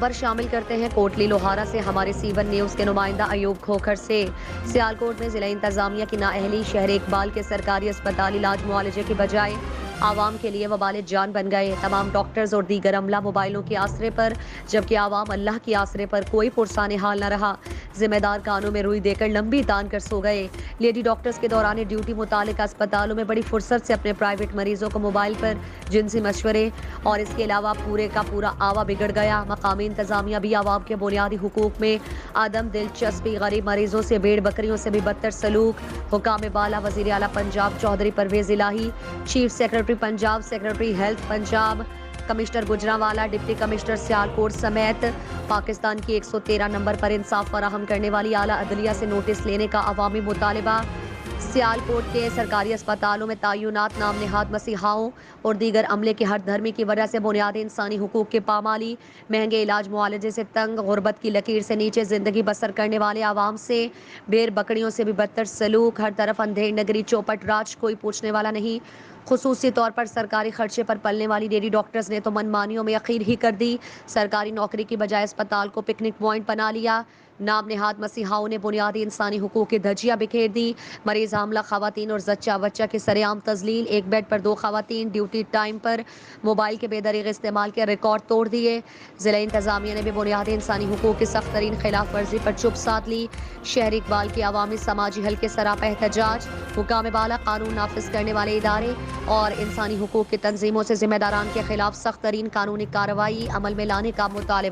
خبر شامل کرتے ہیں کوٹلی لوہارا سے ہمارے سی1 نیوز کے نمائندہ ایوب کھوکھر سے۔ سیالکوٹ میں ضلع انتظامیہ کی نااہلی شہر اقبال کے سرکاری اسپتال علاج معالجے کی بجائے عوام کے لیے وبال جان بن گئے۔ تمام ڈاکٹرز اور دیگر عملہ موبائلوں کے آسرے پر، جبکہ عوام اللہ کے آسرے پر کوئی پرسان حال نہ رہا۔ ذمہ دار کانوں میں روئی دے کر لمبی تان کر سو گئے۔ لیڈی ڈاکٹرز کے دوران ڈیوٹی متعلقہ اسپتالوں میں بڑی فرصت سے اپنے پرائیویٹ مریضوں کو موبائل پر جنسی مشورے اور اس کے علاوہ پورے کا پورا آوا بگڑ گیا۔ مقامی انتظامیہ بھی عوام کے بنیادی حقوق میں عدم دلچسپی، غریب مریضوں سے بھیڑ بکریوں سے بھی بدتر سلوک۔ حکام بالا وزیر اعلیٰ پنجاب چودھری پرویز الہی، chief secretary Punjab, secretary health Punjab, commissioner Gujranwala, deputy commissioner Sialkot سمیت پاکستان کی 113 نمبر پر انصاف فراہم کرنے والی اعلیٰ عدلیہ سے نوٹس لینے کا عوامی مطالبہ۔ سیالکوٹ کے سرکاری اسپتالوں میں تعینات نام نہاد مسیحاؤں اور دیگر عملے کے ہٹ دھرمی کی وجہ سے بنیادی انسانی حقوق کی پامالی، مہنگے علاج معالجے سے تنگ، غربت کی لکیر سے نیچے زندگی بسر کرنے والے عوام سے بیر بکریوں سے بھی بدتر سلوک، ہر طرف اندھیر نگری چوپٹ راج، کوئی پوچھنے والا نہیں۔ خصوصی طور پر سرکاری خرچے پر پلنے والی لیڈی ڈاکٹرز نے تو منمانیوں میں اخیر ہی کر دی۔ سرکاری نوکری کی بجائے اسپتال کو پکنک پوائنٹ بنا لیا۔ نام نہاد مسیحاؤں نے بنیادی انسانی حقوق کی دھجیاں بکھیر دی۔ مریض حاملہ خواتین اور زچہ بچہ کی سرے عام تذلیل، ایک بیڈ پر 2 خواتین، ڈیوٹی ٹائم پر موبائل کے بے دریغ استعمال کے ریکارڈ توڑ دیے۔ ضلع انتظامیہ نے بھی بنیادی انسانی حقوق کی سخت ترین خلاف ورزی پر چپ سادھ لی۔ شہر اقبال کی عوامی سماجی حل کے سراپا احتجاج، حکام بالا، قانون نافذ کرنے والے ادارے اور انسانی حقوق کی تنظیموں سے ذمہ داران کے خلاف سخت ترین قانونی کارروائی عمل میں لانے کا مطالبہ۔